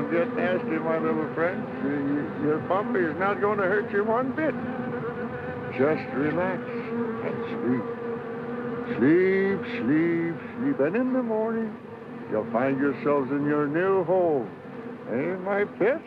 Don't get nasty, my little friend. Your puppy is not going to hurt you one bit. Just relax and sleep. Sleep, sleep, sleep. And in the morning, you'll find yourselves in your new home. Eh, my pets?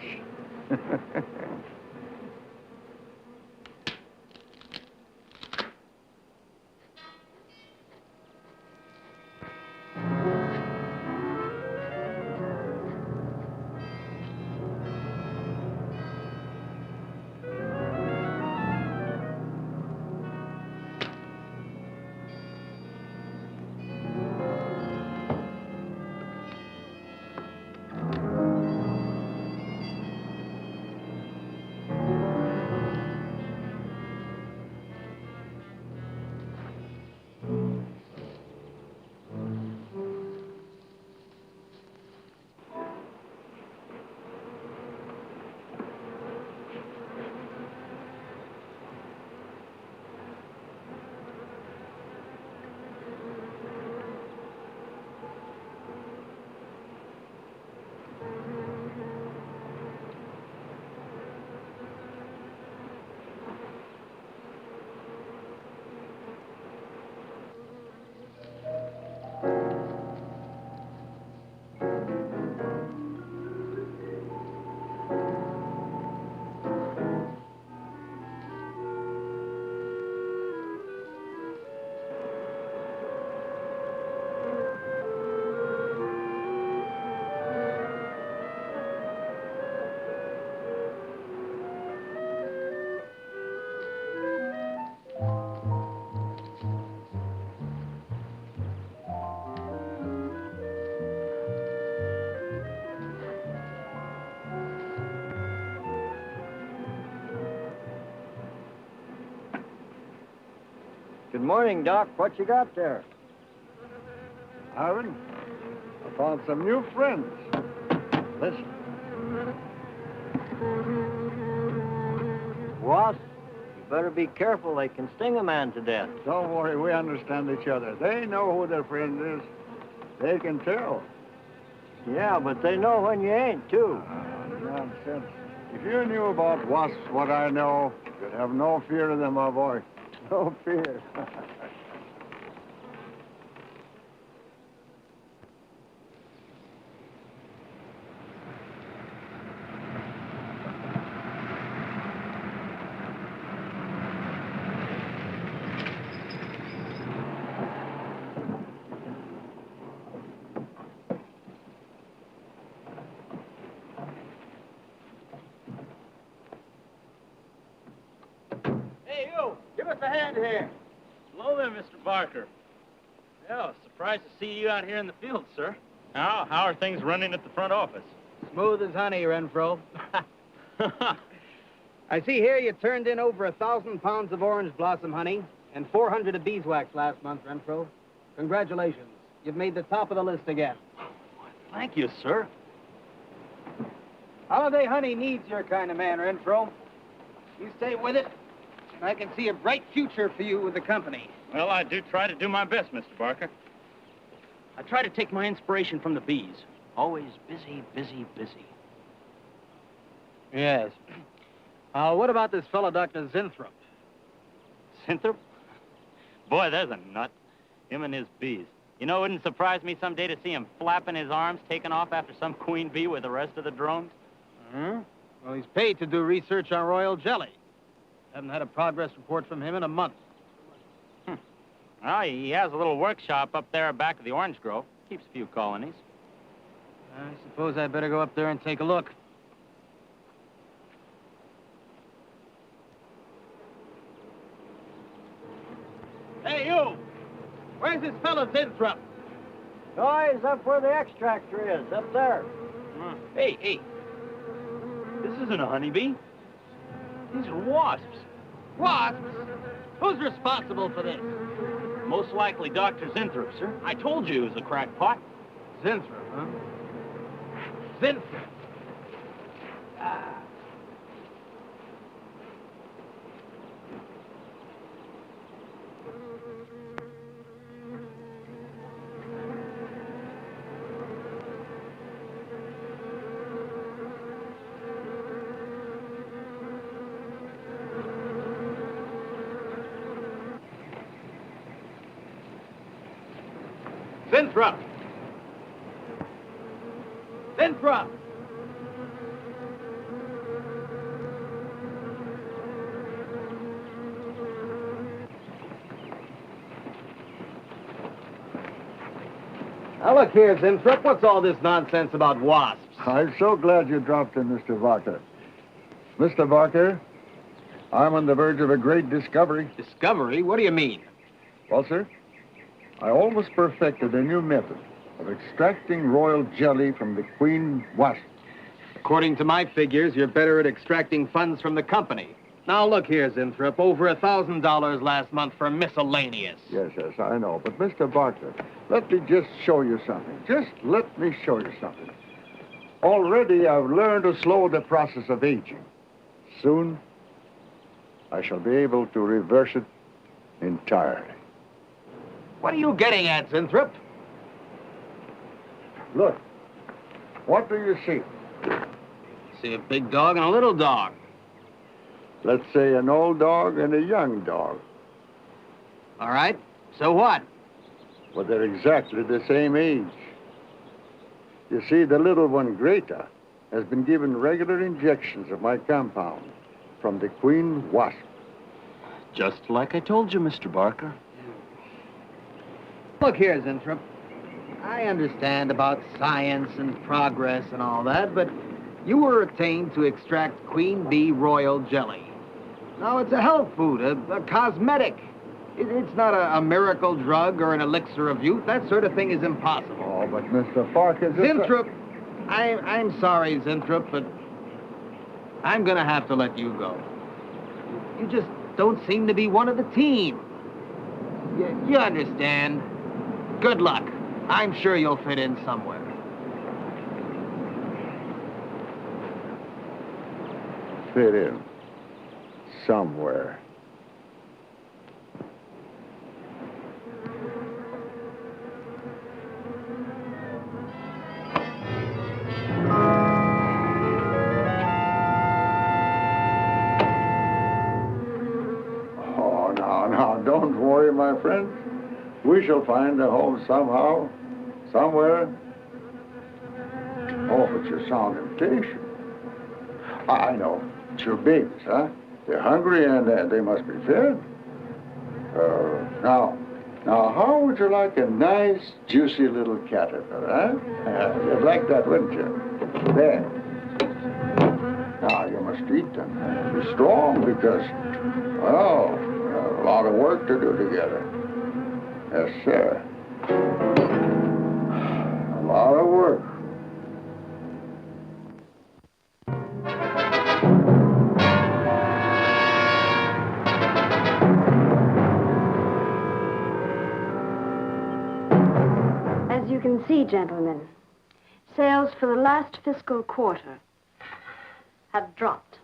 Good morning, Doc. What you got there? Aaron, I found some new friends. Listen. Wasp, you better be careful. They can sting a man to death. Don't worry, we understand each other. They know who their friend is. They can tell. Yeah, but they know when you ain't, too. Nonsense. If you knew about wasps what I know, you'd have no fear of them, my boy. No fear. Hey, you! Give us a hand here. Hello there, Mr. Barker. Yeah, surprised to see you out here in the field, sir. How are things running at the front office? Smooth as honey, Renfro. I see here you turned in over 1,000 pounds of orange blossom honey and 400 of beeswax last month, Renfro. Congratulations. You've made the top of the list again. Thank you, sir. Holiday honey needs your kind of man, Renfro. You stay with it, and I can see a bright future for you with the company. Well, I do try to do my best, Mr. Barker. I try to take my inspiration from the bees. Always busy, busy, busy. Yes. What about this fellow, Dr. Zinthrop? Zinthrop? Boy, there's a nut. Him and his bees. You know, it wouldn't surprise me someday to see him flapping his arms, taking off after some queen bee with the rest of the drones. Hmm? Well, he's paid to do research on royal jelly. Haven't had a progress report from him in a month. Well, he has a little workshop up there back of the orange grove. Keeps a few colonies. I suppose I'd better go up there and take a look. Hey, you! Where's this fellow Zinthrop? Oh, he's up where the extractor is, up there. Hey. This isn't a honeybee. These are wasps. Wasps? Who's responsible for this? Most likely Dr. Zinthrop, sir. I told you he was a crackpot. Zinthrop, huh? Zinthrop. Winthrop! Winthrop! Now, look here, Winthrop. What's all this nonsense about wasps? I'm so glad you dropped in, Mr. Barker. Mr. Barker, I'm on the verge of a great discovery. Discovery? What do you mean? Well, sir, I almost perfected a new method of extracting royal jelly from the queen wasp. According to my figures, you're better at extracting funds from the company. Now, look here, Winthrop. Over $1,000 last month for miscellaneous. Yes, I know. But, Mr. Barker, let me just show you something. Just let me show you something. Already, I've learned to slow the process of aging. Soon, I shall be able to reverse it entirely. What are you getting at, Winthrop? Look, what do you see? See a big dog and a little dog. Let's say an old dog and a young dog. All right. So what? Well, they're exactly the same age. You see, the little one, Greta, has been given regular injections of my compound from the queen wasp. Just like I told you, Mr. Barker. Look here, Winthrop. I understand about science and progress and all that, but you were attained to extract queen bee royal jelly. Now, it's a health food, a cosmetic. It's not a miracle drug or an elixir of youth. That sort of thing is impossible. Oh, but Mr. Barker... Winthrop, I'm sorry, Winthrop, but I'm going to have to let you go. You just don't seem to be one of the team. You understand. Good luck. I'm sure you'll fit in somewhere. Fit in somewhere. Oh, now, don't worry, my friend. We shall find a home somehow, somewhere. Oh, but you sound impatient. I know. It's your babies, huh? They're hungry and they must be fed. Now, how would you like a nice, juicy little caterpillar, huh? You'd like that, wouldn't you? There. Now, you must eat them. Be strong because, well, a lot of work to do together. Yes, sir. A lot of work. As you can see, gentlemen, sales for the last fiscal quarter have dropped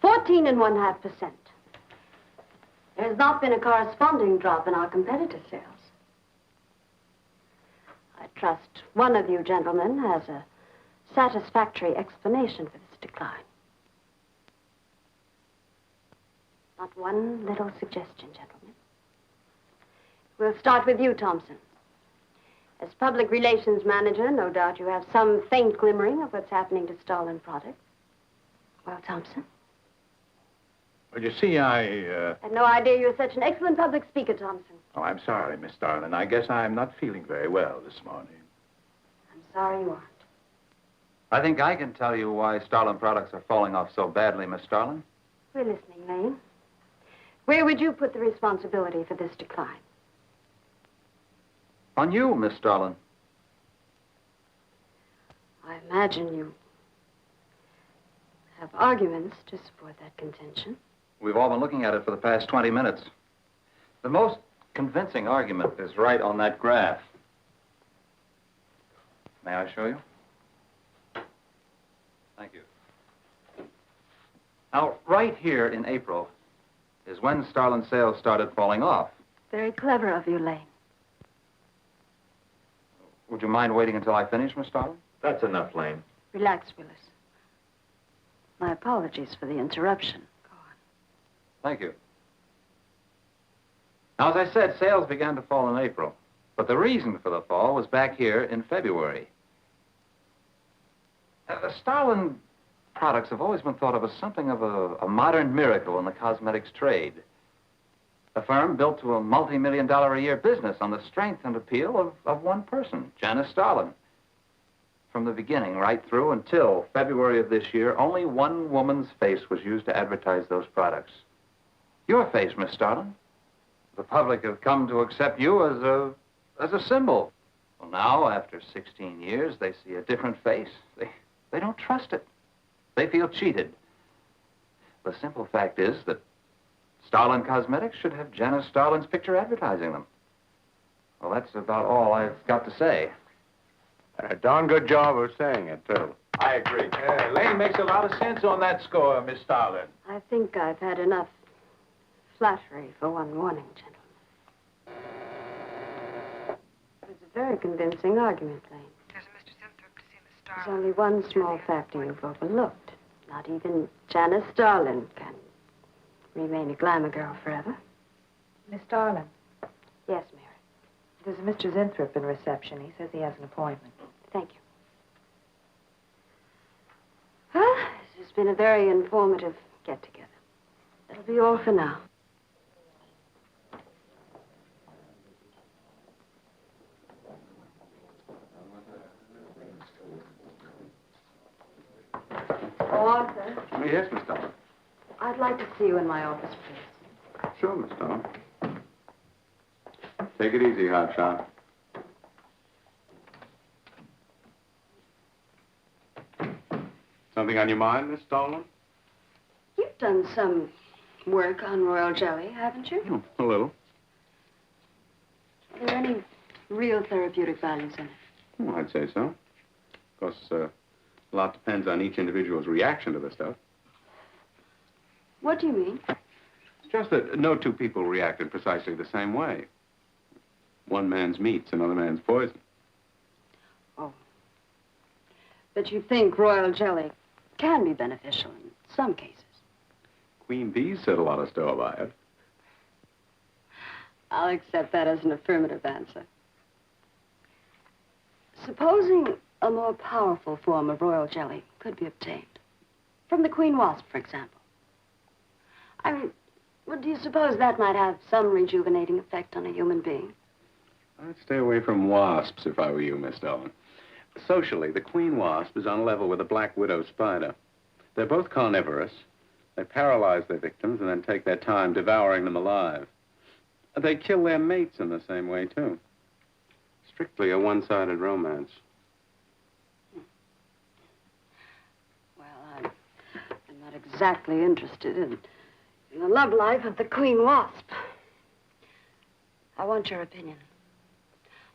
14.5%. There has not been a corresponding drop in our competitor sales. I trust one of you gentlemen has a satisfactory explanation for this decline. Not one little suggestion, gentlemen. We'll start with you, Thompson. As public relations manager, no doubt you have some faint glimmering of what's happening to Starlin products. Well, Thompson? Well, you see, I had no idea you were such an excellent public speaker, Thompson. Oh, I'm sorry, Miss Starlin. I guess I'm not feeling very well this morning. I'm sorry you aren't. I think I can tell you why Starlin products are falling off so badly, Miss Starlin. We're listening, Lane. Where would you put the responsibility for this decline? On you, Miss Starlin. I imagine you have arguments to support that contention. We've all been looking at it for the past 20 minutes. The most convincing argument is right on that graph. May I show you? Thank you. Now, right here in April is when Starlin sales started falling off. Very clever of you, Lane. Would you mind waiting until I finish, Miss Starlin? That's enough, Lane. Relax, Willis. My apologies for the interruption. Go on. Thank you. Now, as I said, sales began to fall in April. But the reason for the fall was back here in February. The Starlin products have always been thought of as something of a modern miracle in the cosmetics trade. A firm built to a multi-million-dollar-a-year business on the strength and appeal of one person, Janice Starlin. From the beginning, right through until February of this year, only one woman's face was used to advertise those products. Your face, Miss Starlin. The public have come to accept you as a symbol. Well, now, after 16 years, they see a different face. They don't trust it. They feel cheated. The simple fact is that Starlin Cosmetics should have Janice Starlin's picture advertising them. Well, that's about all I've got to say. A darn good job of saying it, too. I agree. Lane makes a lot of sense on that score, Miss Starlin. I think I've had enough flattery for one morning, gentlemen. It was a very convincing argument, Lane. There's Mr. Zimthorpe to see Miss There's Starlin. only one small factor you've overlooked. Not even Janice Starlin can remain a glamour girl forever. Miss Starlin, Yes, Mary. there's Mr. Zimthorpe in reception. He says he has an appointment. Thank you. Well, this has been a very informative get-together. That'll be all for now. Oh, Arthur, Yes, Miss Starlin. I'd like to see you in my office, please. Sure, Miss Starlin. Take it easy, hotshot. Something on your mind, Miss Starlin? You've done some work on royal jelly, haven't you? A little. Are there any real therapeutic values in it? Well, I'd say so. Of course, a lot depends on each individual's reaction to the stuff. What do you mean? It's just that no two people react in precisely the same way. One man's meat's another man's poison. Oh. But you think royal jelly can be beneficial in some cases? Queen bees set a lot of store by it. I'll accept that as an affirmative answer. Supposing a more powerful form of royal jelly could be obtained. From the queen wasp, for example. I mean, well, do you suppose that might have some rejuvenating effect on a human being? I'd stay away from wasps if I were you, Miss Starlin. Socially, the queen wasp is on a level with the black widow spider. They're both carnivorous. They paralyze their victims and then take their time devouring them alive. They kill their mates in the same way, too. Strictly a one-sided romance. Well, I'm not exactly interested in the love life of the queen wasp. I want your opinion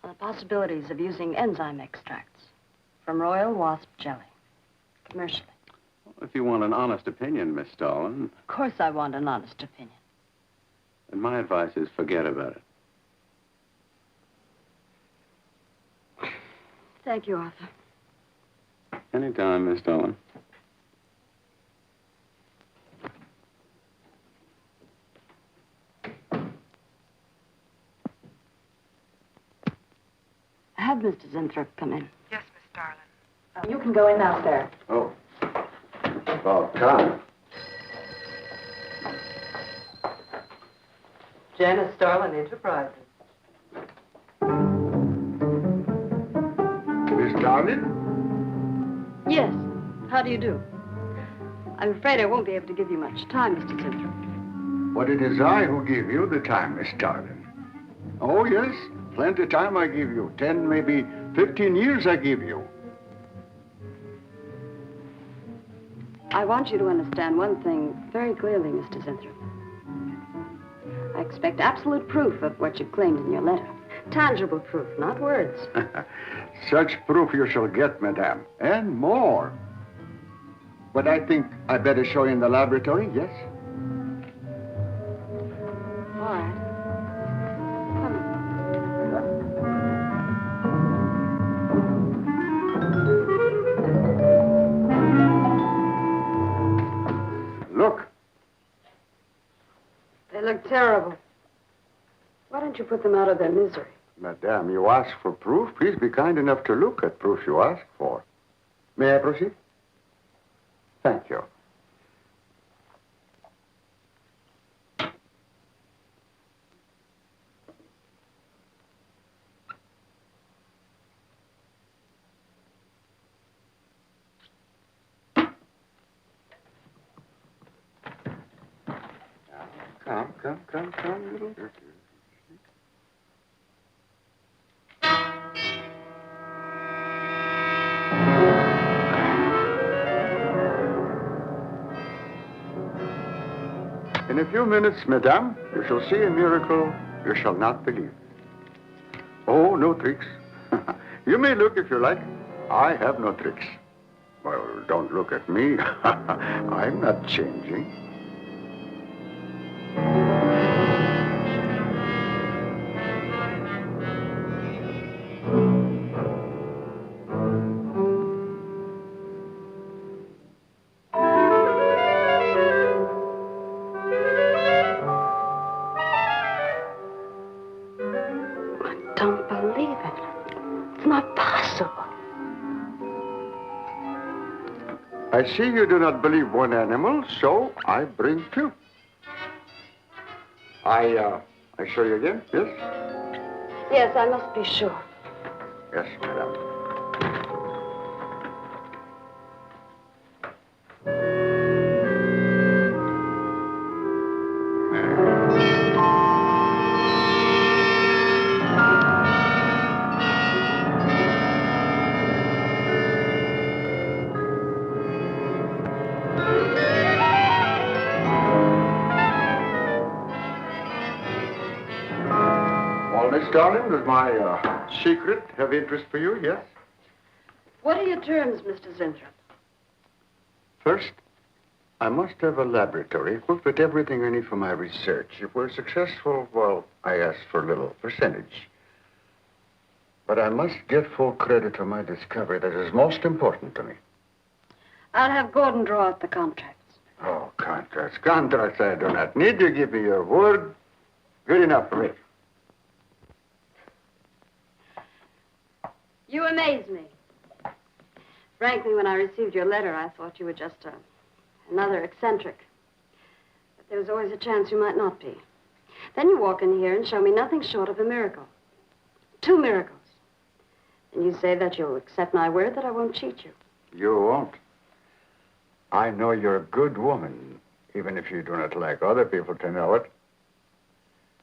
on the possibilities of using enzyme extracts from royal wasp jelly, commercially. If you want an honest opinion, Miss Starlin, Of course I want an honest opinion. then my advice is forget about it. Thank you, Arthur. Anytime, Miss Starlin. Have Mr. Zimthorpe come in. Yes, Miss Starlin. You can go in now, sir. Oh. About time. Janice Starlin Enterprises. Miss Starlin? Yes. How do you do? I'm afraid I won't be able to give you much time, Mr. Zimthorpe. But it is I who give you the time, Miss Starlin. Oh, yes. Plenty of time I give you. 10, maybe 15 years I give you. I want you to understand one thing very clearly, Mr. Zimthorpe. I expect absolute proof of what you claimed in your letter. Tangible proof, not words. Such proof you shall get, madame, and more. But I think I better show you in the laboratory, yes? All right. Come in. Look. They look terrible. Why don't you put them out of their misery? Madame, you ask for proof. Please be kind enough to look at proof you ask for. May I proceed? Thank you. Come, little. In a few minutes, madame, you shall see a miracle you shall not believe. Oh, no tricks. You may look if you like. I have no tricks. Well, don't look at me. I'm not changing. Don't believe it. It's not possible. I see you do not believe one animal, so I bring two. I show you again, yes? Yes, I must be sure. Yes, madame. Miss Darling, does my secret have interest for you, yes? What are your terms, Mr. Zinthrop? First, I must have a laboratory equipped with everything I need for my research. If we're successful, well, I ask for a little percentage. But I must get full credit for my discovery. That is most important to me. I'll have Gordon draw up the contracts. Oh, contracts. Contracts I do not need. You give me your word. Good enough for me. You amaze me. Frankly, when I received your letter, I thought you were just another eccentric. But there was always a chance you might not be. Then you walk in here and show me nothing short of a miracle. 2 miracles. And you say that you'll accept my word that I won't cheat you. You won't. I know you're a good woman, even if you do not like other people to know it.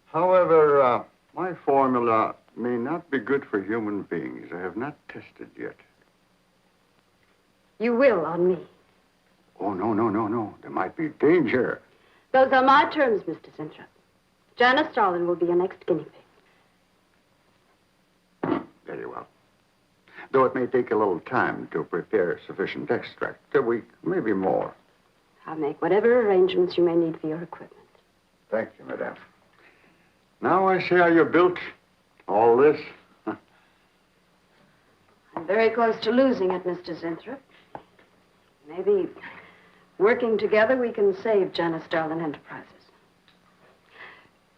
However, my formula may not be good for human beings. I have not tested yet. You will on me. Oh, no. There might be danger. Those are my terms, Mr. Zinthrop. Janice Starlin will be your next guinea pig. Very well. Though it may take a little time to prepare sufficient extract. A week, maybe more. I'll make whatever arrangements you may need for your equipment. Thank you, madame. Now I see how you built all this. I'm very close to losing it, Mr. Zinthrop. Maybe working together we can save Janice Starlin Enterprises.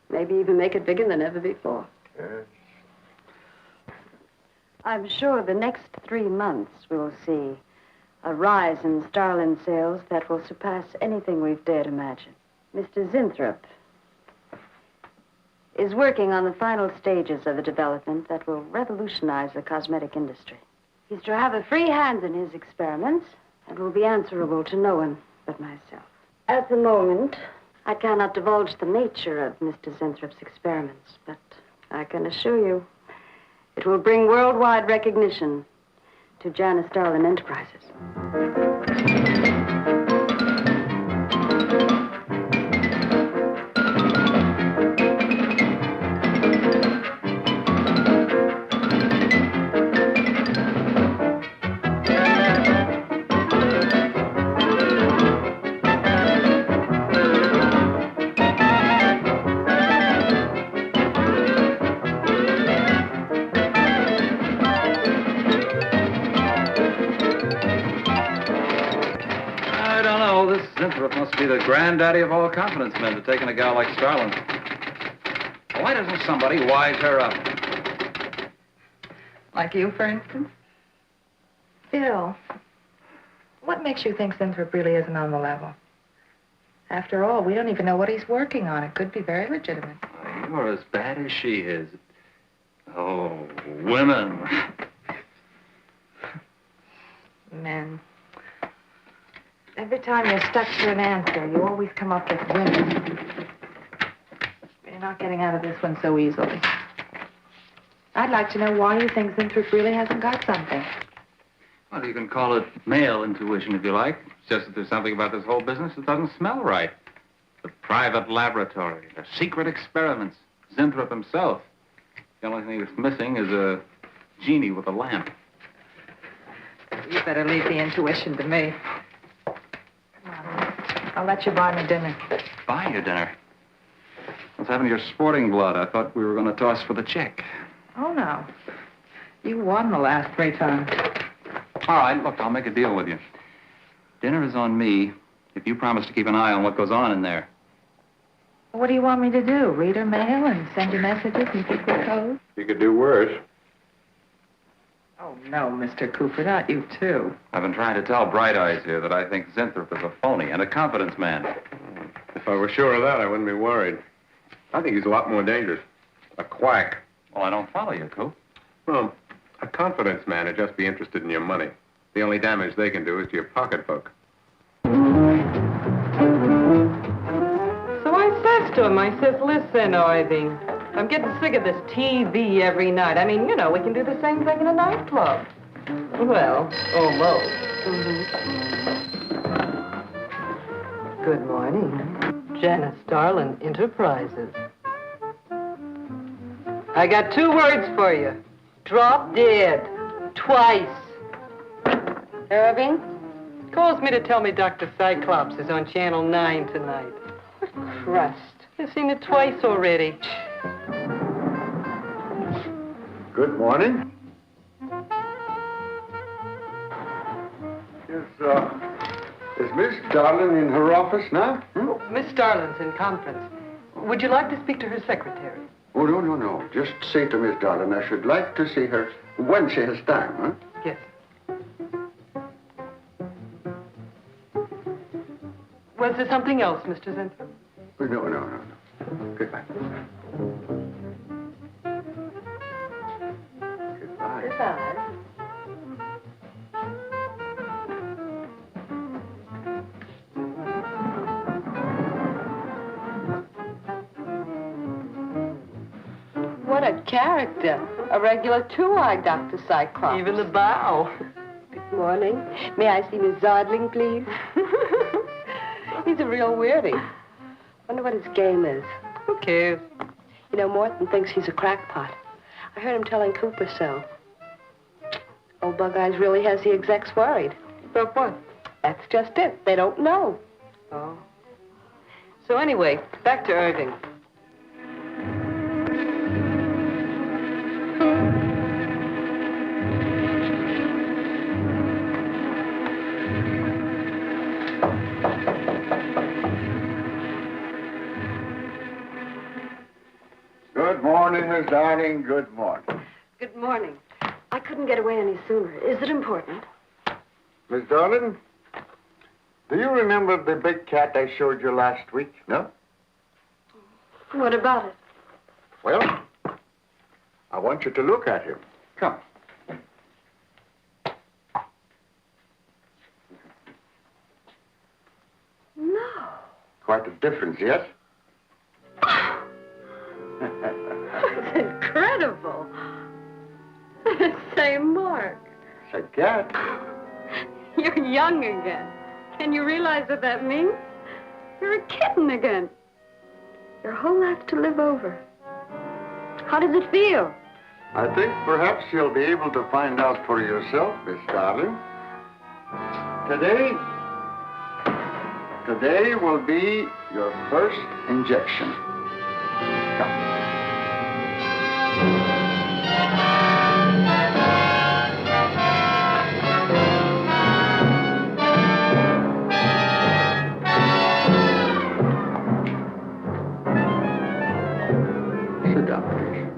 Maybe even make it bigger than ever before. Yes. I'm sure the next 3 months we'll see a rise in Starlin sales that will surpass anything we've dared imagine. Mr. Zinthrop is working on the final stages of a development that will revolutionize the cosmetic industry. He's to have a free hand in his experiments and will be answerable to no one but myself. At the moment, I cannot divulge the nature of Mr. Zinthrop's experiments, but I can assure you it will bring worldwide recognition to Janice Starlin Enterprises. Must be the granddaddy of all confidence men to taking a gal like Starlin. Why doesn't somebody wise her up? Like you, for instance? Bill, what makes you think Winthrop really isn't on the level? After all, we don't even know what he's working on. It could be very legitimate. You're as bad as she is. Oh, women. Men. Every time you're stuck to an answer, you always come up with women. You're not getting out of this one so easily. I'd like to know why you think Winthrop really hasn't got something. Well, you can call it male intuition if you like. It's just that there's something about this whole business that doesn't smell right. The private laboratory, the secret experiments, Winthrop himself. The only thing that's missing is a genie with a lamp. You better leave the intuition to me. Come on. I'll let you buy me dinner. Buy you dinner? What's happened to your sporting blood? I thought we were going to toss for the check. Oh, no. You won the last 3 times. All right, look, I'll make a deal with you. Dinner is on me if you promise to keep an eye on what goes on in there. What do you want me to do? Read her mail and send you messages and keep her code? You could do worse. Oh, no, Mr. Cooper, not you, too. I've been trying to tell Bright Eyes here that I think Winthrop is a phony and a confidence man. If I were sure of that, I wouldn't be worried. I think he's a lot more dangerous. A quack. Well, I don't follow you, Coop. Well, a confidence man would just be interested in your money. The only damage they can do is to your pocketbook. So I says to him, I says, listen, Irving, I'm getting sick of this TV every night. I mean, you know, we can do the same thing in a nightclub. Well, almost. Good morning. Janice Starlin Enterprises. I got 2 words for you. Drop dead. Twice. Irving? Calls me to tell me Dr. Cyclops is on Channel 9 tonight. Crust. I've seen it twice already. Good morning. Is Miss Darlin in her office now? Miss Starlin's in conference. Would you like to speak to her secretary? Oh, no. Just say to Miss Darlin I should like to see her when she has time, huh? Yes. Was there something else, Mr. Winthrop? No. Goodbye. Goodbye. Goodbye. What a character. A regular 2-eyed Dr. Cyclops. Even the bow. Good morning. May I see Miss Zodling, please? He's a real weirdie. Wonder what his game is. Who cares? You know, Morton thinks he's a crackpot. I heard him telling Cooper so. Old Bug Eyes really has the execs worried. About what? That's just it. They don't know. Oh. So anyway, back to Irving. Good morning, Miss Darling. Good morning. Good morning. I couldn't get away any sooner. Is it important? Miss Darlin, do you remember the big cat I showed you last week? No? What about it? Well, I want you to look at him. Come. No. Quite a difference, yes? That's incredible. Same mark. It's a cat. You're young again. Can you realize what that means? You're a kitten again. Your whole life to live over. How does it feel? I think perhaps you'll be able to find out for yourself, Miss Darling. Today will be your first injection. Come. Sit down, please.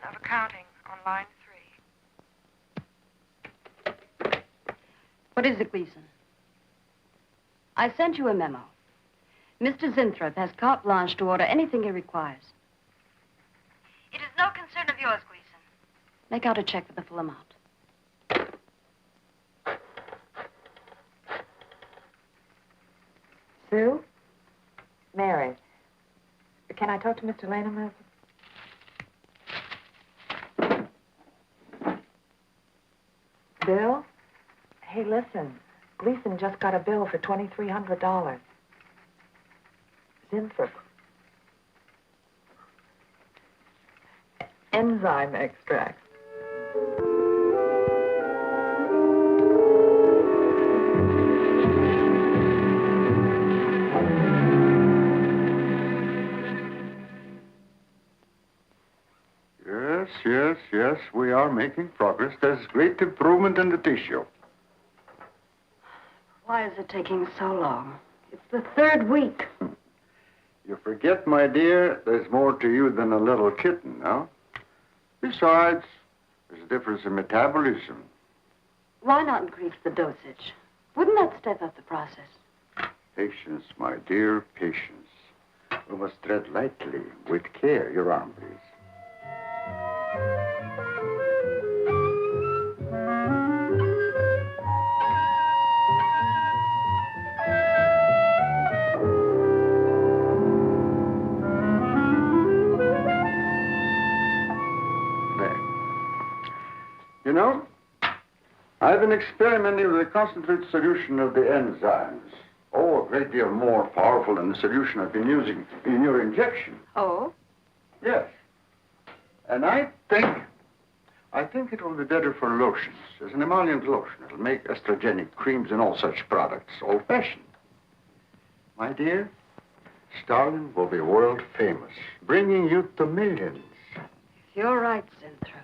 of accounting on line 3. What is it, Gleason? I sent you a memo. Mr. Zinthrop has carte blanche to order anything he requires. It is no concern of yours, Gleason. Make out a check for the full amount. Sue? Mary. Can I talk to Mr. Lane a minute? Bill? Hey, listen. Gleason just got a bill for $2,300. Zinthrop. Enzyme extract. Yes, we are making progress. There's great improvement in the tissue. Why is it taking so long? It's the 3rd week. You forget, my dear, there's more to you than a little kitten, no? Besides, there's a difference in metabolism. Why not increase the dosage? Wouldn't that step up the process? Patience, my dear, patience. We must tread lightly, with care. Your arm, please. You know, I've been experimenting with a concentrated solution of the enzymes. Oh, a great deal more powerful than the solution I've been using in your injection. Oh? Yes. And I think it will be better for lotions. As an emollient lotion, it'll make estrogenic creams and all such products old-fashioned. My dear, Stalin will be world famous, bringing you to millions. You're right, Zinthrop.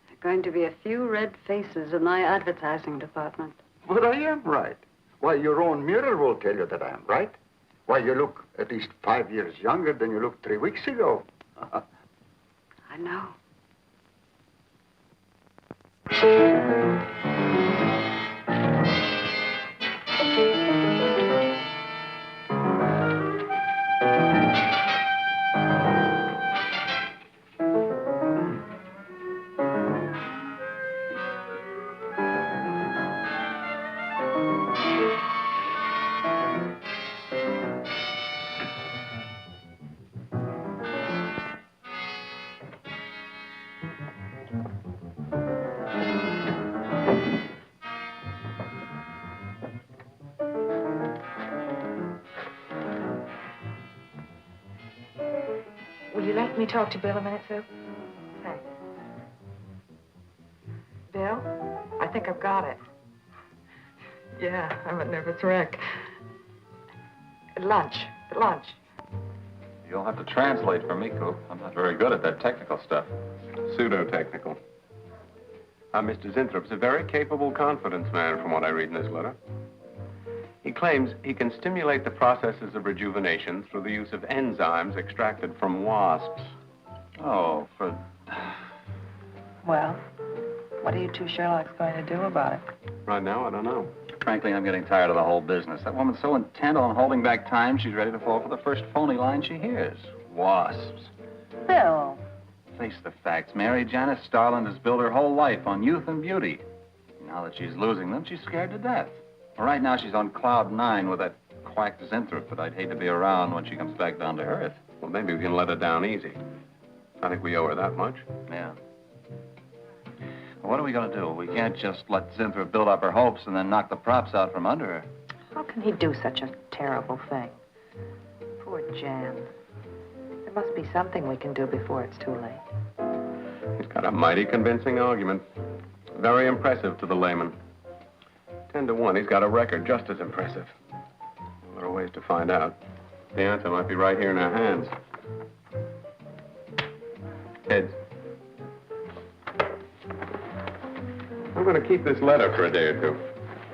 There are going to be a few red faces in my advertising department. But I am right. Why, your own mirror will tell you that I am right. Why, you look at least 5 years younger than you looked 3 weeks ago. I know. Will you let me talk to Bill a minute, Sue? Thanks. Bill, I think I've got it. Yeah, I'm a nervous wreck. At lunch. You'll have to translate for me, Coop. I'm not very good at that technical stuff. Pseudo-technical. Mr. Zinthrup's a very capable confidence man, from what I read in this letter. He claims he can stimulate the processes of rejuvenation through the use of enzymes extracted from wasps. Oh, for... Well, what are you two Sherlocks going to do about it? Right now, I don't know. Frankly, I'm getting tired of the whole business. That woman's so intent on holding back time, she's ready to fall for the first phony line she hears. Wasps. Bill. Face the facts, Mary. Janice Starland has built her whole life on youth and beauty. Now that she's losing them, she's scared to death. Well, right now, she's on cloud 9 with that quack Zinthrop that I'd hate to be around when she comes back down to earth. Well, maybe we can let her down easy. I think we owe her that much. Yeah. Well, what are we going to do? We can't just let Zinthrop build up her hopes and then knock the props out from under her. How can he do such a terrible thing? Poor Jan. There must be something we can do before it's too late. He's got a mighty convincing argument. Very impressive to the layman. 10 to 1, he's got a record just as impressive. Well, there are ways to find out. The answer might be right here in our hands. Heads. I'm going to keep this letter for a day or two.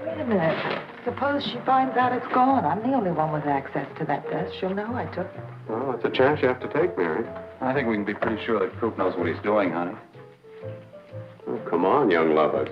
Wait a minute. Suppose she finds out it's gone. I'm the only one with access to that desk. She'll know I took it. Well, that's a chance you have to take, Mary. I think we can be pretty sure that Coop knows what he's doing, honey. Oh, come on, young lovers.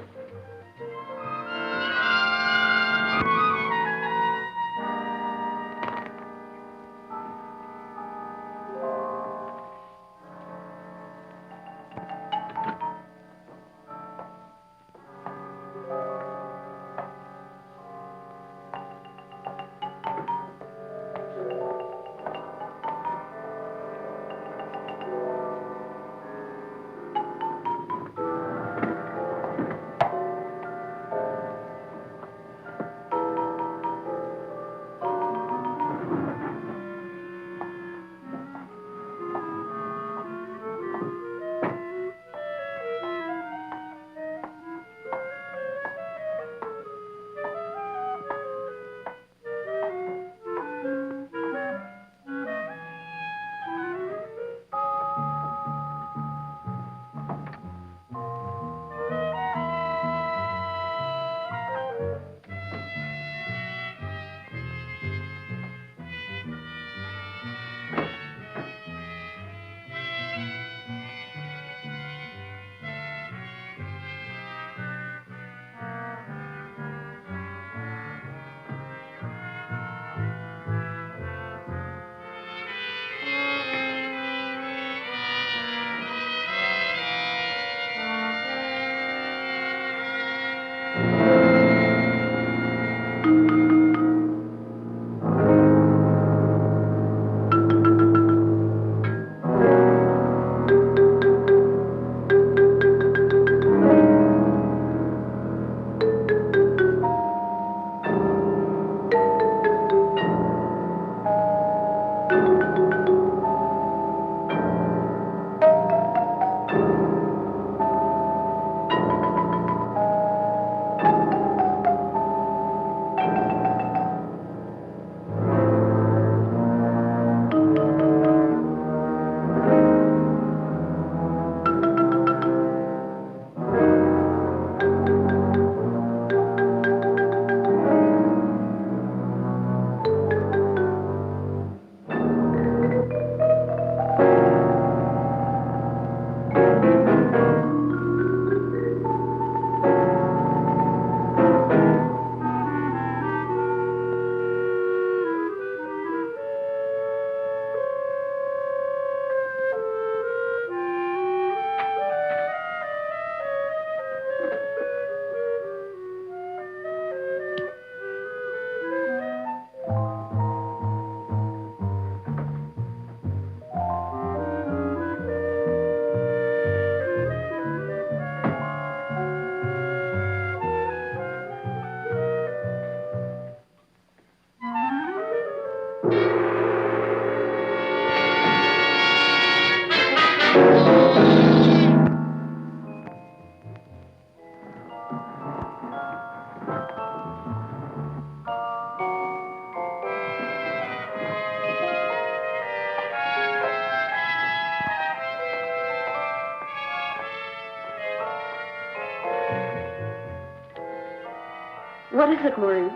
What is it, Maureen?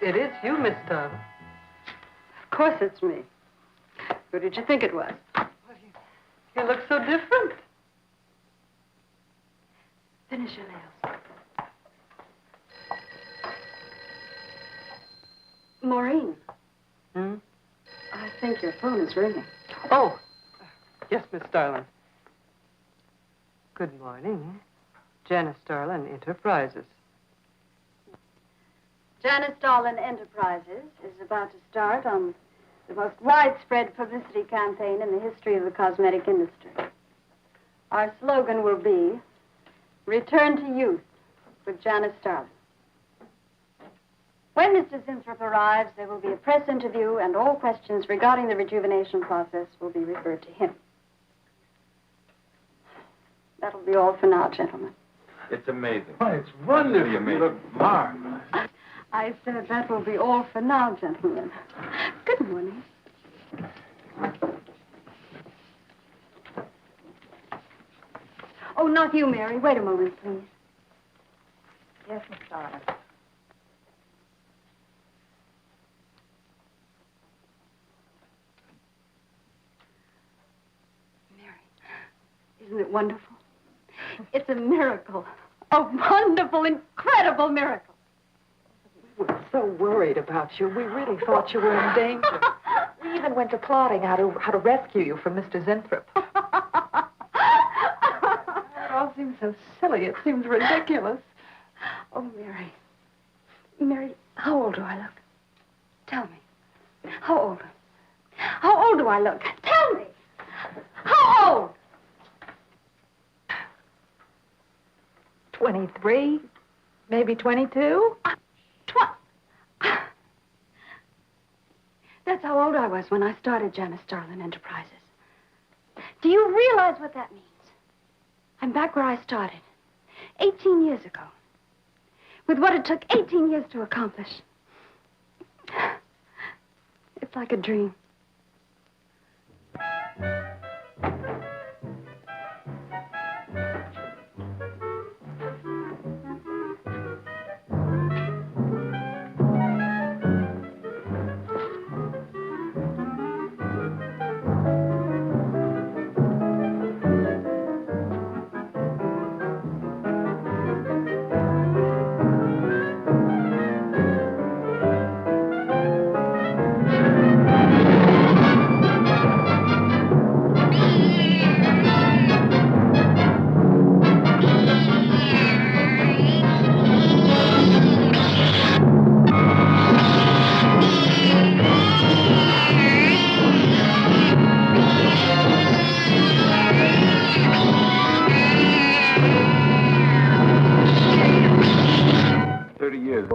It is you, Miss Darling. Of course it's me. Who did you think it was? You look so different. Finish your nails. Maureen. Hmm? I think your phone is ringing. Oh, yes, Miss Starlin. Good morning. Janice Starlin Enterprises. Janice Starlin Enterprises is about to start on the most widespread publicity campaign in the history of the cosmetic industry. Our slogan will be, Return to Youth with Janice Starlin. When Mr. Zinthrop arrives, there will be a press interview, and all questions regarding the rejuvenation process will be referred to him. That'll be all for now, gentlemen. It's amazing. Oh, it's wonderful. You look marvelous. I said that will be all for now, gentlemen. Good morning. Oh, not you, Mary. Wait a moment, please. Yes, Miss Starlin. Isn't it wonderful? It's a miracle. A wonderful, incredible miracle. We were so worried about you. We really thought you were in danger. We even went to plotting how to rescue you from Mr. Zinthrop. It all seems so silly. It seems ridiculous. Oh, Mary. Mary, how old do I look? Tell me. How old? How old do I look? Tell me. How old? 23, maybe 22. That's how old I was when I started Janice Starlin Enterprises. Do you realize what that means? I'm back where I started, 18 years ago, with what it took 18 years to accomplish. It's like a dream.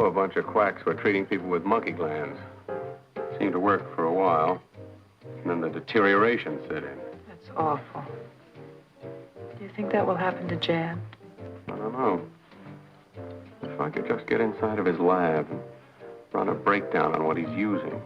A bunch of quacks were treating people with monkey glands. Seemed to work for a while, and then the deterioration set in. That's awful. Do you think that will happen to Jan? I don't know. If I could just get inside of his lab and run a breakdown on what he's using.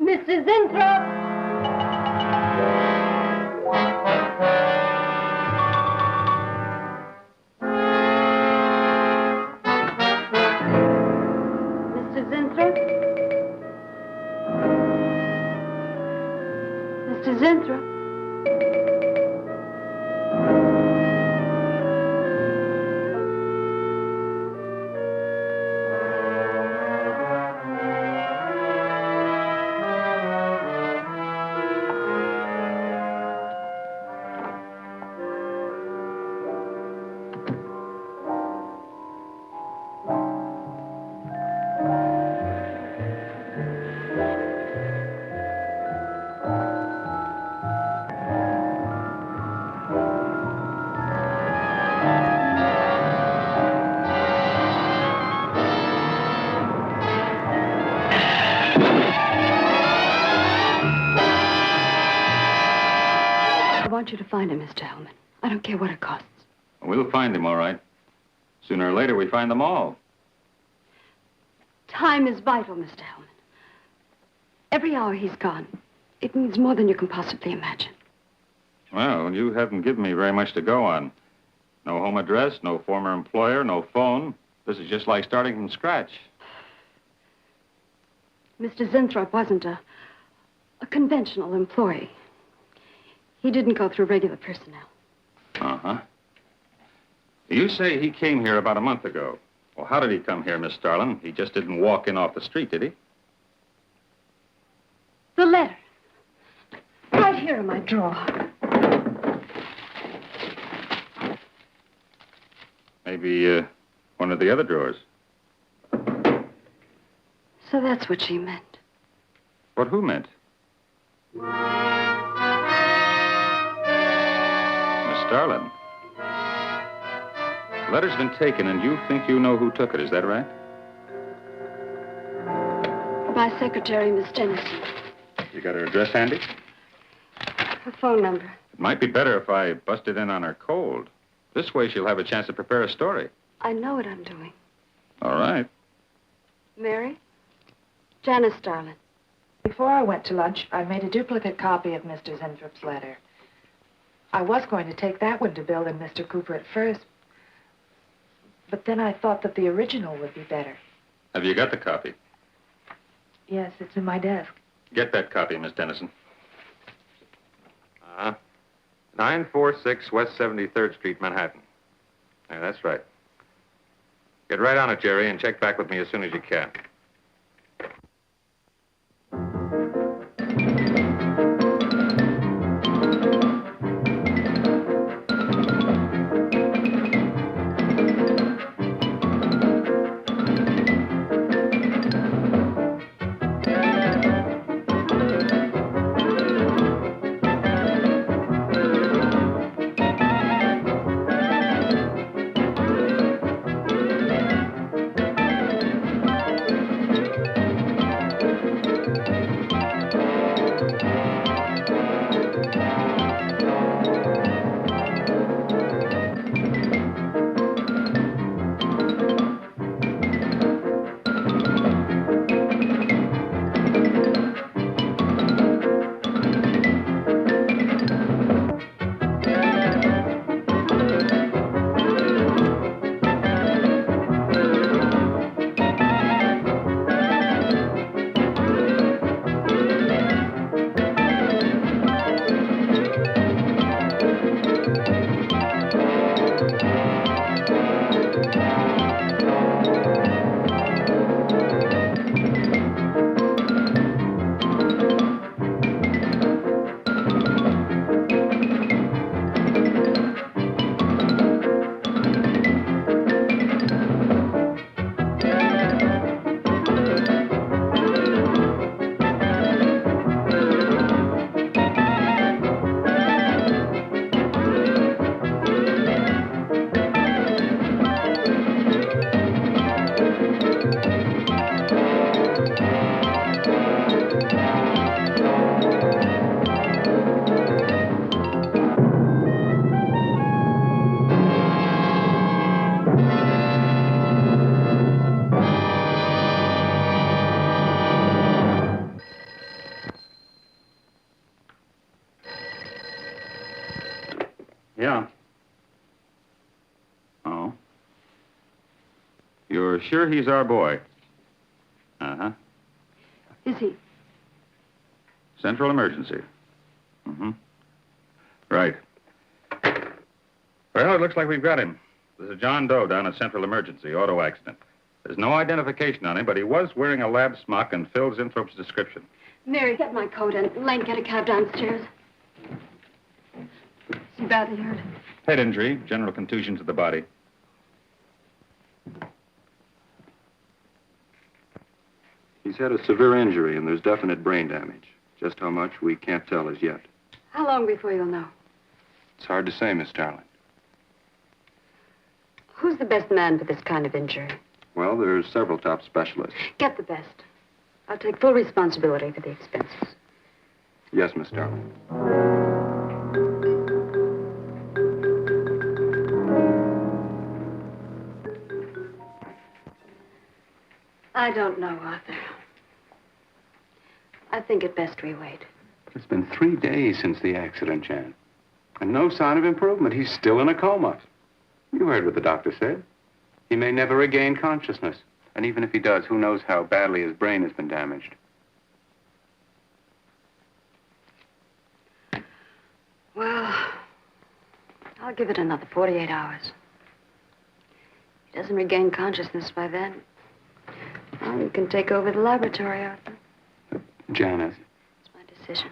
Mrs. Zinthrop! Mr. Zinthrop? Mr. Zinthrop? want you to find him, Mr. Hellman. I don't care what it costs. We'll find him, all right. Sooner or later, we find them all. Time is vital, Mr. Hellman. Every hour he's gone, it means more than you can possibly imagine. Well, you haven't given me very much to go on. No home address, no former employer, no phone. This is just like starting from scratch. Mr. Zinthrop wasn't a conventional employee. He didn't go through regular personnel. Uh-huh. You say he came here about a month ago. Well, how did he come here, Miss Starlin? He just didn't walk in off the street, did he? The letter. Right here in my drawer. Maybe, one of the other drawers. So that's what she meant. What who meant? Miss Starlin. The letter's been taken, and you think you know who took it, is that right? My secretary, Miss Tennyson. You got her address handy? Her phone number. It might be better if I busted in on her cold. This way she'll have a chance to prepare a story. I know what I'm doing. All right. Mary? Janice Starlin. Before I went to lunch, I made a duplicate copy of Mr. Zinthrup's letter. I was going to take that one to Bill and Mr. Cooper at first, but then I thought that the original would be better. Have you got the copy? Yes, it's in my desk. Get that copy, Miss Dennison. 946 West 73rd Street, Manhattan. Yeah, that's right. Get right on it, Jerry, and check back with me as soon as you can. Yeah. Oh. You're sure he's our boy? Uh-huh. Is he? Central emergency. Mm-hmm. Right. Well, it looks like we've got him. There's a John Doe down at Central Emergency, auto accident. There's no identification on him, but he was wearing a lab smock and filled Zinthrop's description. Mary, get my coat and Lane, get a cab downstairs. Is he badly hurt? Head injury, general contusion to the body. He's had a severe injury, and there's definite brain damage. Just how much, we can't tell as yet. How long before you'll know? It's hard to say, Miss Starlin. Who's the best man for this kind of injury? Well, there's several top specialists. Get the best. I'll take full responsibility for the expenses. Yes, Miss Starlin. I don't know, Arthur. I think it best we wait. It's been 3 days since the accident, Jan. And no sign of improvement. He's still in a coma. You heard what the doctor said. He may never regain consciousness. And even if he does, who knows how badly his brain has been damaged. Well, I'll give it another 48 hours. If he doesn't regain consciousness by then, well, you can take over the laboratory, Arthur. Janet. It's my decision.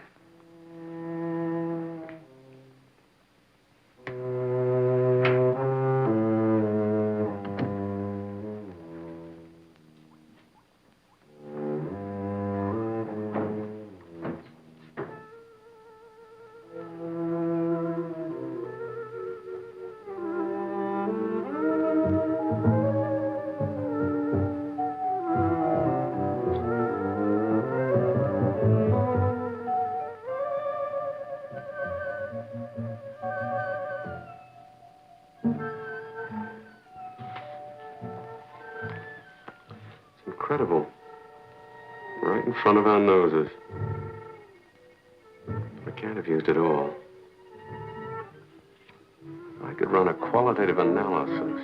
Incredible. Right in front of our noses. I can't have used it all. I could run a qualitative analysis.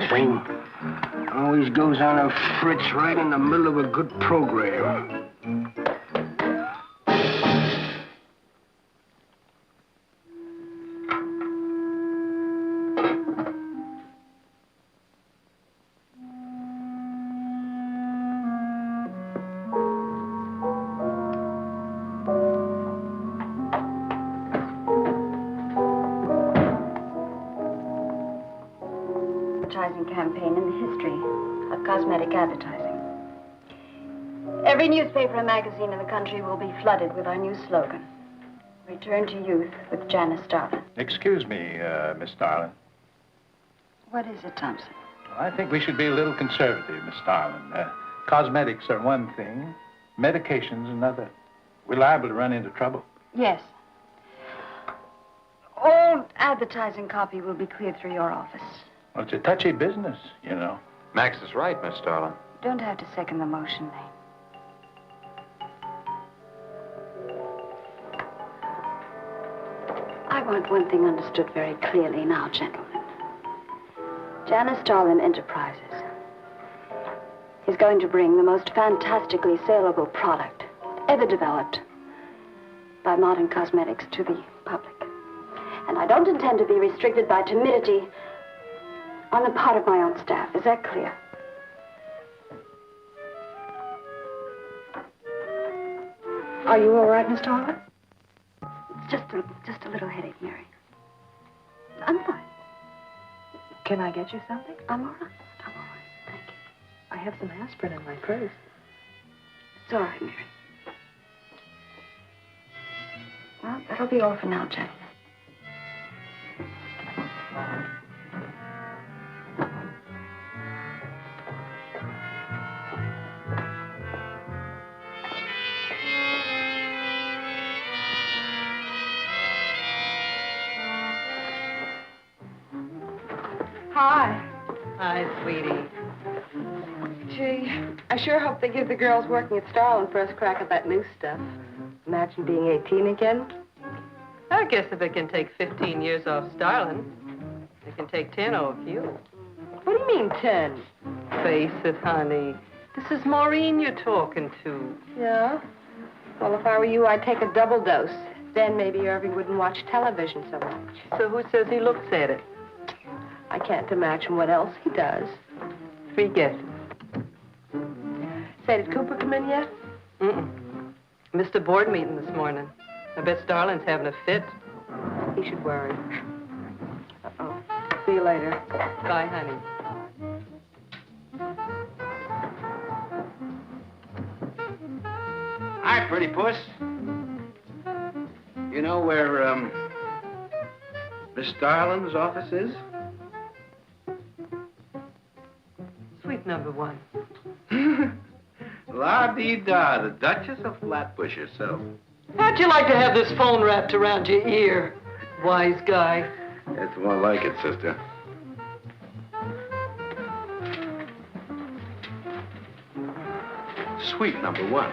Thing always goes on a fritz right in the middle of a good program. Campaign in the history of cosmetic advertising. Every newspaper and magazine in the country will be flooded with our new slogan, Return to Youth with Janice Starlin. Excuse me, Miss Starlin. What is it, Thompson? I think we should be a little conservative, Miss Starlin. Cosmetics are one thing, medications another. We're liable to run into trouble. Yes. All advertising copy will be cleared through your office. Well, it's a touchy business, you know. Max is right, Miss Starlin. You don't have to second the motion, Lane. I want one thing understood very clearly now, gentlemen. Janice Starlin Enterprises is going to bring the most fantastically saleable product ever developed by modern cosmetics to the public. And I don't intend to be restricted by timidity on the part of my own staff. Is that clear? Are you all right, Miss Starlin? It's just a little headache, Mary. I'm fine. Can I get you something? I'm all right. I'm all right. Thank you. I have some aspirin in my purse. It's all right, Mary. Well, that'll be all for now, gentlemen. Hi. Hi, sweetie. Gee, I sure hope they give the girls working at Starland first crack at that new stuff. Imagine being 18 again. I guess if it can take 15 years off Starlin, it can take 10 off you. What do you mean, 10? Face it, honey. This is Maureen you're talking to. Yeah? Well, if I were you, I'd take a double dose. Then maybe Irving wouldn't watch television so much. So who says he looks at it? I can't imagine what else he does. Three guesses. Say, did Cooper come in yet? Mm-mm. Missed a board meeting this morning. I bet Starlin's having a fit. He should worry. Uh-oh. See you later. Bye, honey. Hi, pretty puss. You know where, Miss Starlin's office is? Suite number 1. La-dee-da, the Duchess of Flatbush herself. How'd you like to have this phone wrapped around your ear, wise guy? It's more like it, sister. Suite number 1.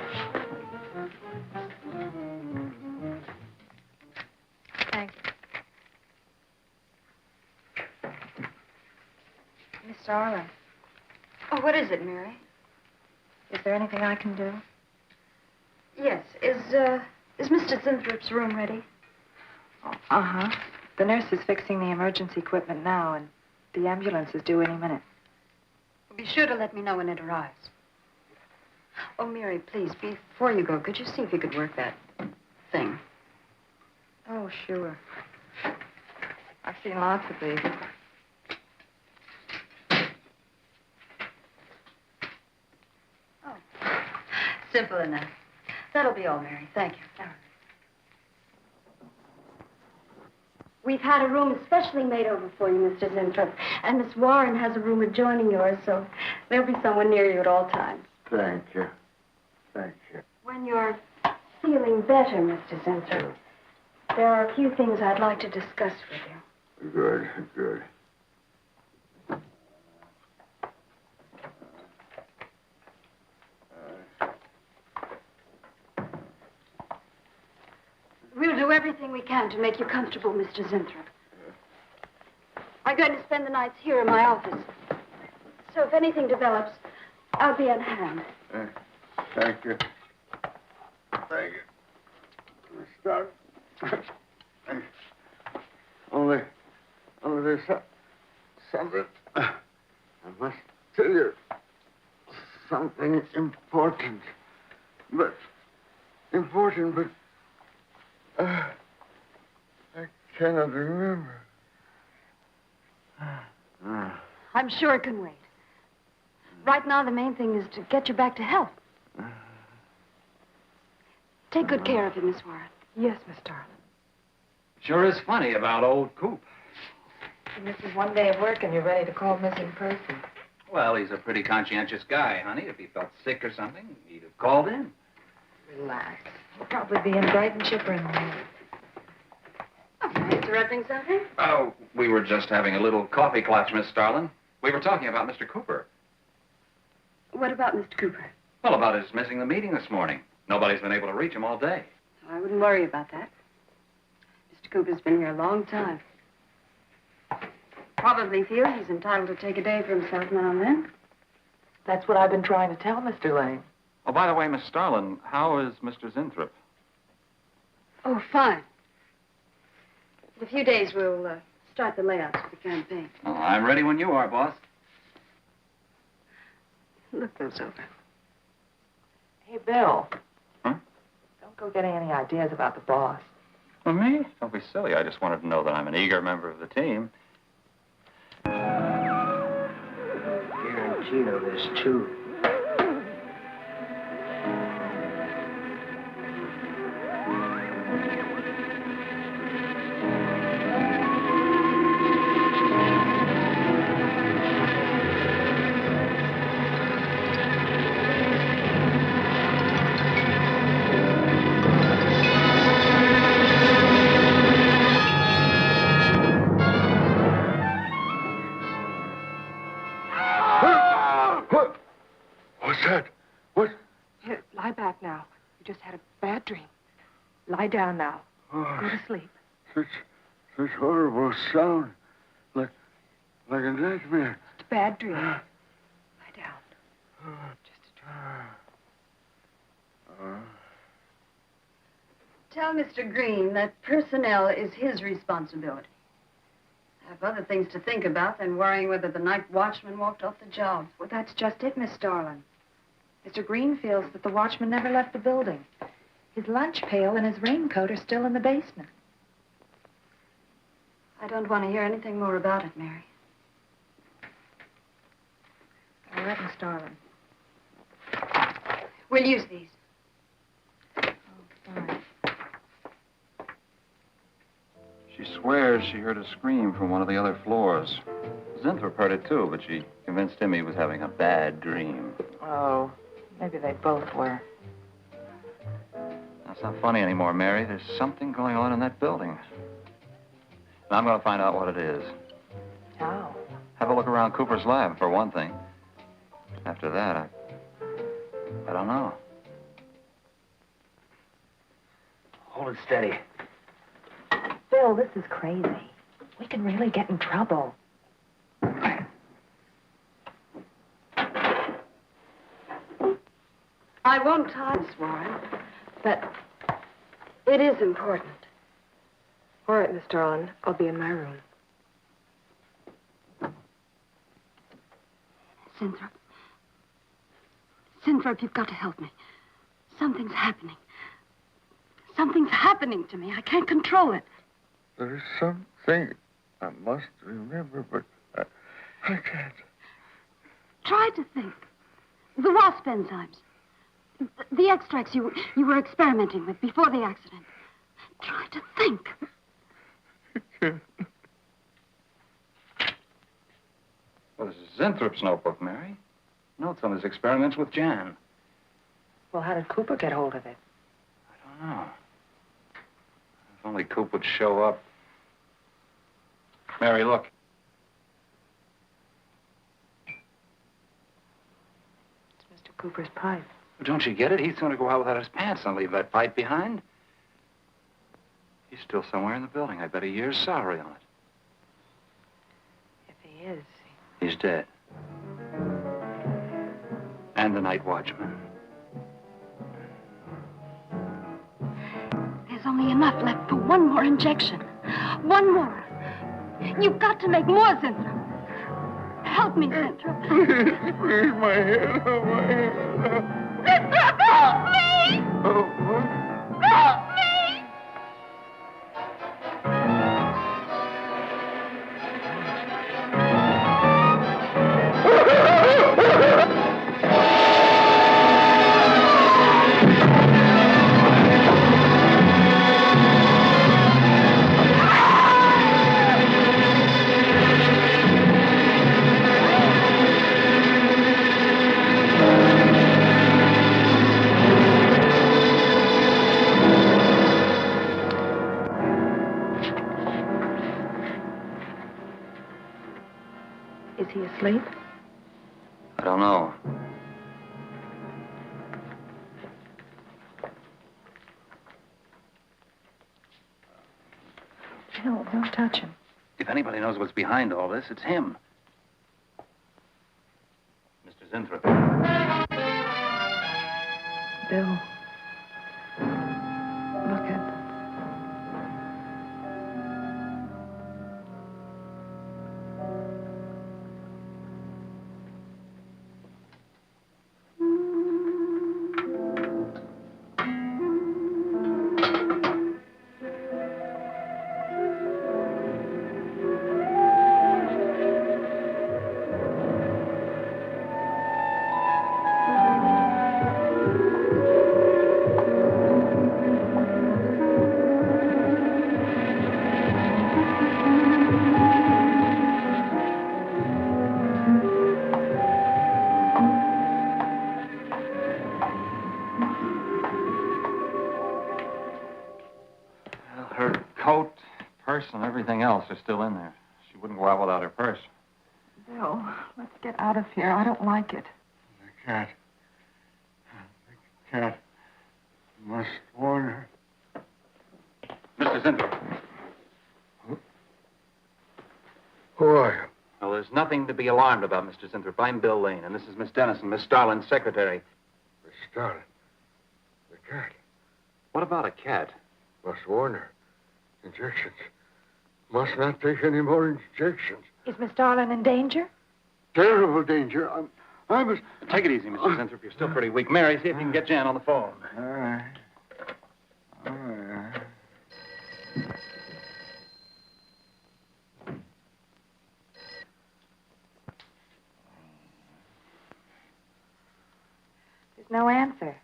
Thanks. Miss Starlin, Oh, what is it, Mary? is there anything I can do? Yes. Is Mr. Zinthrop's room ready? Uh-huh. The nurse is fixing the emergency equipment now, and the ambulance is due any minute. Well, be sure to let me know when it arrives. Oh, Mary, please, before you go, could you see if you could work that thing? Oh, sure. I've seen lots of these. Oh, simple enough. That'll be all, Mary. Thank you. We've had a room especially made over for you, Mr. Zinthrop. And Miss Warren has a room adjoining yours, so there'll be someone near you at all times. Thank you. Thank you. When you're feeling better, Mr. Zinthrop, there are a few things I'd like to discuss with you. Good, good. We'll do everything we can to make you comfortable, Mr. Zinthrop. I'm going to spend the nights here in my office. So if anything develops, I'll be on hand. Thank you. Thank you. Start. Only there's something. I must tell you. Something important. But I cannot remember. I'm sure it can wait. Right now, the main thing is to get you back to health. Take good care of him, Miss Warren. Yes, Miss Starlin. Sure is funny about old Coop. And this is one day of work, and you're ready to call missing person. Well, he's a pretty conscientious guy, honey. If he felt sick or something, he'd have called in. Relax. He'll probably be in bright and chipper in the morning. Oh, am I interrupting something? Oh, we were just having a little coffee clutch, Miss Starlin. We were talking about Mr. Cooper. What about Mr. Cooper? Well, about his missing the meeting this morning. Nobody's been able to reach him all day. I wouldn't worry about that. Mr. Cooper's been here a long time. Probably feels he's entitled to take a day for himself now and then. That's what I've been trying to tell Mr. Lane. Oh, by the way, Miss Starlin, how is Mr. Zinthrop? Oh, fine. In a few days, we'll start the layouts for the campaign. Oh, I'm ready when you are, boss. Look those over. Hey, Bill. Huh? Don't go getting any ideas about the boss. Well, me? Don't be silly. I just wanted to know that I'm an eager member of the team. Gino, there's two. that? What? Here, lie back now. You just had a bad dream. Lie down now. Oh, Go to sleep. Such horrible sound. Like a nightmare. It's a bad dream. Lie down. Just a dream. Tell Mr. Green that personnel is his responsibility. I have other things to think about than worrying whether the night watchman walked off the job. Well, that's just it, Miss Starlin. Mr. Green feels that the watchman never left the building. His lunch pail and his raincoat are still in the basement. I don't want to hear anything more about it, Mary. All right, Miss Starlin. We'll use these. Fine. She swears she heard a scream from one of the other floors. Zinthrop heard it too, but she convinced him he was having a bad dream. Oh, maybe they both were. That's not funny anymore, Mary. There's something going on in that building. And I'm going to find out what it is. How? Have a look around Cooper's lab, for one thing. After that, I don't know. Hold it steady. Bill, this is crazy. We can really get in trouble. I won't tie this, Warren, but it is important. All right, Miss Starlin. I'll be in my room. Zinthrop. Zinthrop, you've got to help me. Something's happening. Something's happening to me. I can't control it. There is something I must remember, but I can't. Try to think. The WASP enzymes. The extracts you were experimenting with before the accident. Try to think. Well, this is Zinthrop's notebook, Mary. Notes on his experiments with Jan. Well, how did Cooper get hold of it? I don't know. If only Coop would show up. Mary, look. It's Mr. Cooper's pipe. Don't you get it? He's going to go out without his pants and leave that pipe behind. He's still somewhere in the building. I bet a year's salary on it. If he is. He's dead. And the night watchman. There's only enough left for one more injection. One more. You've got to make more, Zinthrop. Help me, Zinthrop. Please, my head, oh, my head. Zinthrop, help me! Oh, what? Help me! Is he asleep? I don't know. Bill, don't touch him. If anybody knows what's behind all this, it's him. Mr. Zinthrop. Bill. Look at... Coat, purse, and everything else are still in there. She wouldn't go out without her purse. Bill, let's get out of here. I don't like it. I can't. cat. Must warn her. Mr. Zinthrop. Who are you? Well, there's nothing to be alarmed about, Mr. Zinthrop. I'm Bill Lane, and this is Miss Dennison, Miss Starlin's secretary. Miss Starlin. The cat. What about a cat? Must warn her. Injections. Must not take any more injections. Is Miss Darlin in danger? Terrible danger. I must... Take it easy, Mr. Zinthrop. You're still pretty weak. Mary, see if you can get Jan on the phone. All right. All right. There's no answer.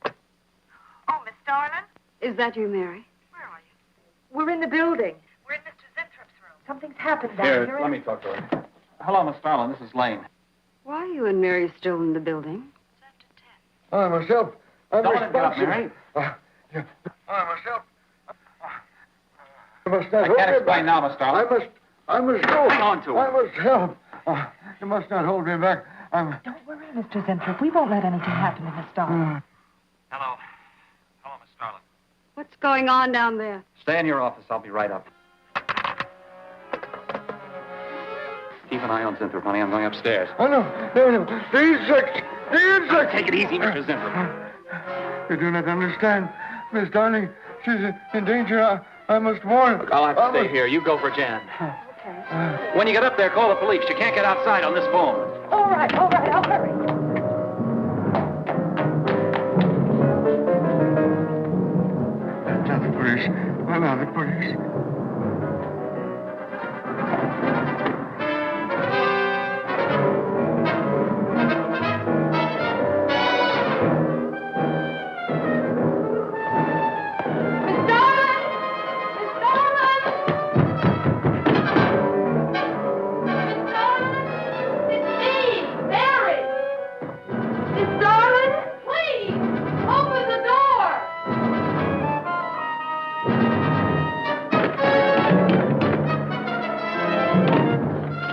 Oh, Miss Darlin? Is that you, Mary? Where are you? We're in the building. We're in Mr. Zinthrop's room. Something's happened down Here, here. let me talk to her. Hello, Miss Starlin. This is Lane. Why are you and Mary still in the building? I must help. I'm Don't let him get up, responsible. Mary. I must help. I must not I hold can't me explain back. now, Miss Starlin. I must go. Hang on to her. I must help. You must not hold me back. Don't worry, Mr. Zinthrop. We won't let anything happen to Miss Darlin. Hello. Hello, Miss Starlin. What's going on down there? Stay in your office. I'll be right up. Keep an eye on Zinthrop, honey. I'm going upstairs. Oh, no. No. The insect. The insect. Take it easy, Mr. Zinthrop. You do not understand. Miss Darling, she's in danger. I must warn. Look, I'll have to stay here. You go for Jan. Okay. When you get up there, call the police. You can't get outside on this phone. All right. I'll hurry. Tell the police. Allow the police.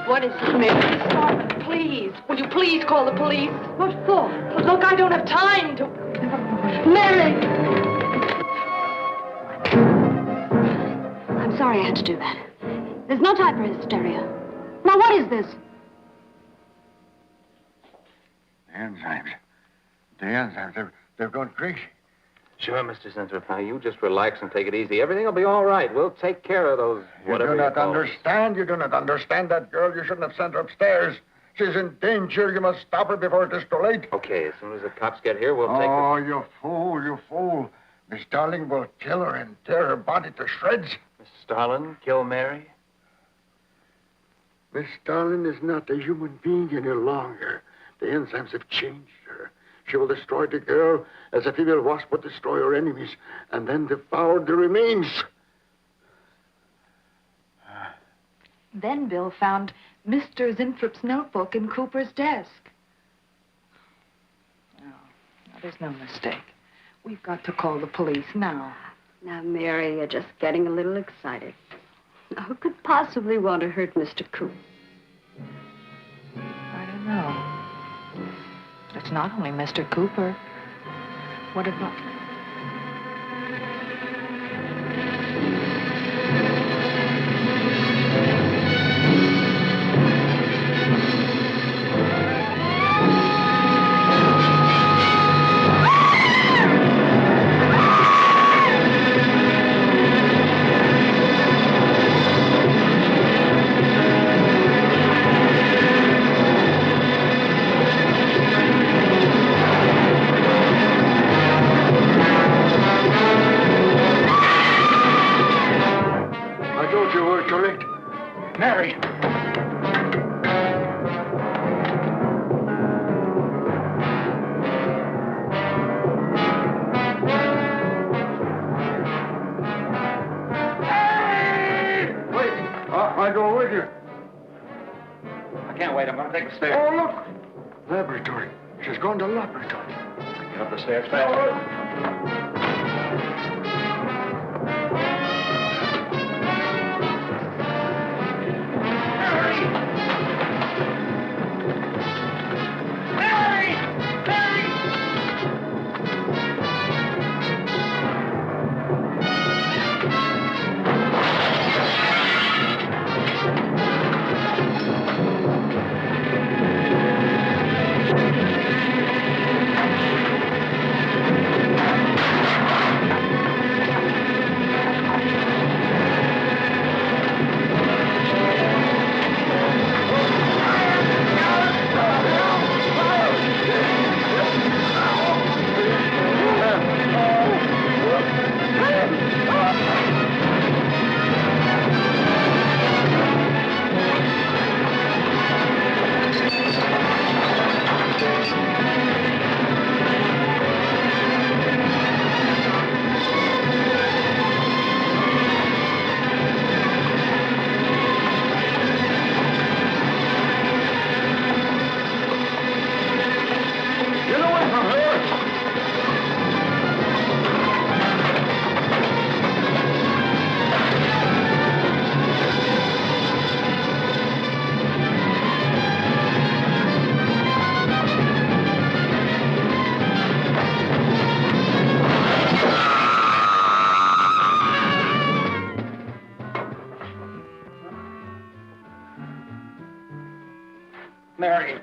What is it, Mary? Darlin, please. Will you please call the police? What for? Look, I don't have time to... Mary! I'm sorry I had to do that. There's no time for hysteria. Now, what is this? The enzymes. They've gone crazy. Sure, Mr. Zinthrop. Now, you just relax and take it easy. Everything will be all right. We'll take care of those whatever You do not call them. understand. You do not understand that girl. You shouldn't have sent her upstairs. She's in danger. You must stop her before it is too late. Okay, as soon as the cops get here, we'll take Oh, you fool. Miss Darling will kill her and tear her body to shreds. Miss Starlin, kill Mary. Miss Darling is not a human being any longer. The enzymes have changed her. She will destroy the girl as a female wasp would destroy her enemies, and then devour the remains. Then Bill found Mr. Zinthrop's notebook in Cooper's desk. No, there's no mistake. We've got to call the police now. Now, Mary, you're just getting a little excited. Who could possibly want to hurt Mr. Coop? I don't know. It's not only Mr. Cooper. What about... I told you were correct. Mary! Wait. I go with you. I can't wait. I'm going to take the stairs. Oh, look. Laboratory. She's gone to laboratory. Get up the stairs fast. Mary! Mary.